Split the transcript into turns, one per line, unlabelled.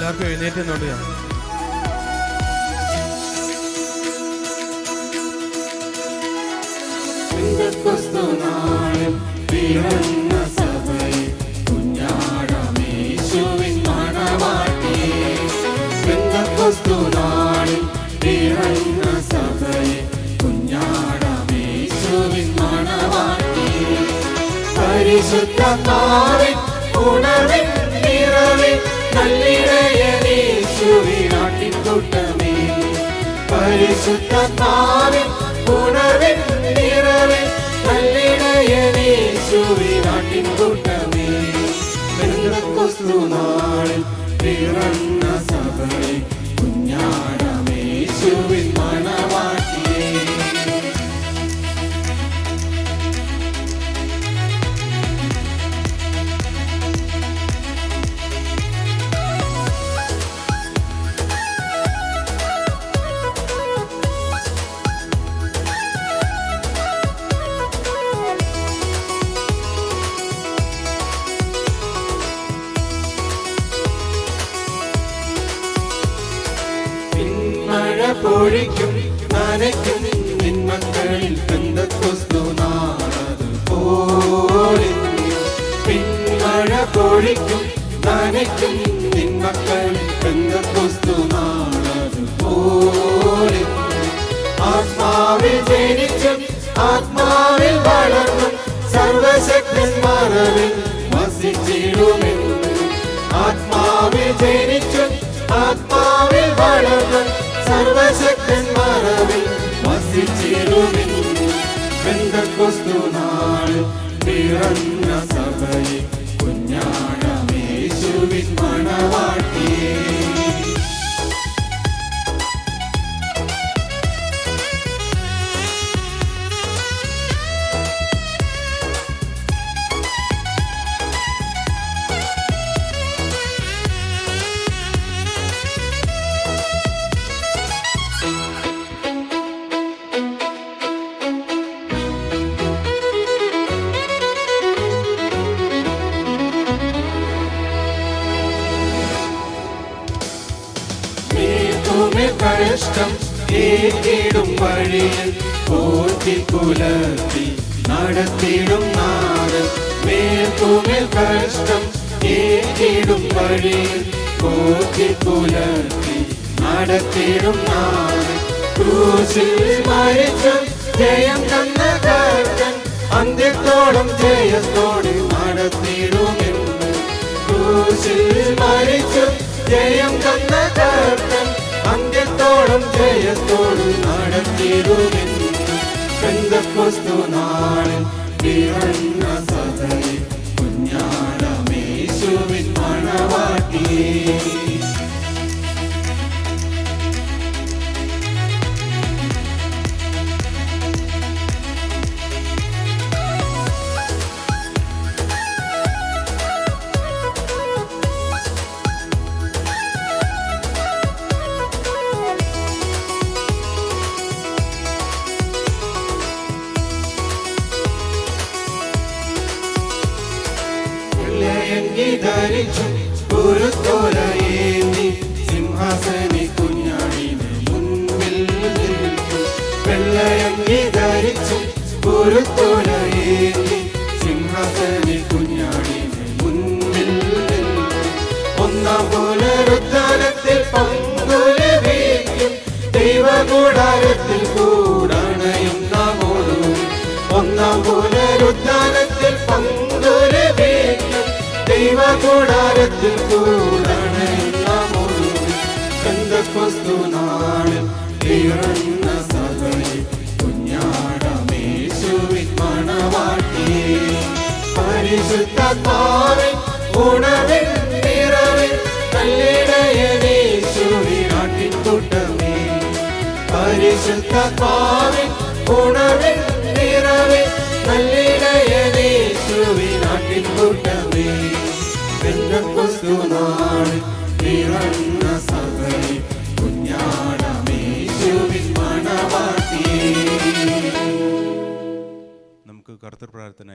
എല്ലാവർക്കും എഴുന്നേറ്റ് എന്നോട് ഞാൻ
പരിശുദ്ധാത്മാവിൻ ഉണർവിൻ നിറവിൽ നല്ലിടയനീശുവിൻ ആട്ടിൻകൂട്ടമേ. പരിശുദ്ധാത്മാവിൻ ഉണർവിൻ നിറവിൽ നല്ലിടയനീശുവിൻ ആട്ടിൻകൂട്ടമേ. പെന്തക്കോസ്തുനാളിൽ പിറന്ന സഭയെ കുഞ്ഞാടമേശുവിൻ മണവാട്ടിയേ. മഴ പൊഴിക്കും നനയ്ക്കും നിൻ മക്കളിൽ പെന്തക്കോസ്തുനാളതുപോലെ. പിന്മഴ പൊഴിക്കും നനയ്ക്കും നിൻ മക്കളിൽ പെന്തക്കോസ്തുനാളതുപോലെ. ആത്മാവിൽ ജനിച്ചും ആത്മാവിൽ വളർന്നും സർവശക്തൻ മറവിൽ വസിച്ചിടുമെന്നും. ആത്മാവിൽ ജനിച്ചും ആത്മാവിൽ വളർന്നും സർവശക്തൻ മറവിൽ വസിച്ചിടുമെന്നും. പെന്തക്കോസ്തുനാളിൽ പിറന്ന സഭയെ കുഞ്ഞാടമേശുവിൻ മണവാട്ടിയേ. കഷ്ടം ഏറ്റിടും വഴിയിൽ പോറ്റിക്കുലർത്തി നടത്തിടും നാടൻ. മേൽക്കുമേൽ കഷ്ടം ഏറ്റിടും വഴിയിൽ പോറ്റിക്കുലർത്തി നടത്തിടും നാടൻ. ക്രൂശിൽ മരിച്ചും ജയം തന്ന കർത്തൻ അന്ത്യത്തോളം ജയത്തോടെ നടത്തിടുമെന്ന്. ക്രൂശിൽ മരിച്ചും ജയം തന്ന കർത്തൻ അന്ത്യത്തോളം ജയത്തോടും നടത്തിടുമെന്ന്. പെന്തക്കോസ്തുനാളിൽ പിറന്ന സഭയെ കുഞ്ഞാടമേശുവിൻ മണവാട്ടിയേ. ധരിച്ചും കുരുത്തോലയേന്തി സിംഹാസനി കുഞ്ഞാടിന് മുൻപിൽ നിൽക്കും. വെള്ളയങ്കി ധരിച്ചും കുരുത്തോലയേന്തി സിംഹാസനി കുഞ്ഞാടിന് മുൻപിൽ നിൽക്കും. ഒന്നാം പുനരുദ്ധാനത്തിൽ പങ്കുലഭിക്കും ദൈവകൂടാരത്തിൽ കൂടണയും നാമോടും. ഒന്നാം പുനരുദ്ധാനത്തിൽ പങ്കുലഭിക്കും ദൈവകൂടാരത്തിൽ കൂടണയും നാമോടും. പെന്തക്കോസ്തുനാളിൽ പിറന്ന സഭയെ കുഞ്ഞാടമേശുവിൻ മണവാട്ടിയേ. പരിശുദ്ധാത്മാവിൻ ഉണർവിൻ നിറവിൽ നല്ലിടയനീശുവിൻ ആട്ടിൻകൂട്ടമേ. പരിശുദ്ധാത്മാവിൻ ഉണർവിൻ നിറവിൽ നല്ലിടയനീശുവിൻ ആട്ടിൻകൂട്ടമേ. പെന്തക്കോസ്തുനാളിൽ പിറന്ന സഭയെ കുഞ്ഞാടമേശുവിൻ മണവാട്ടിയേ.
നമുക്ക് കർത്തൃ പ്രാർത്ഥന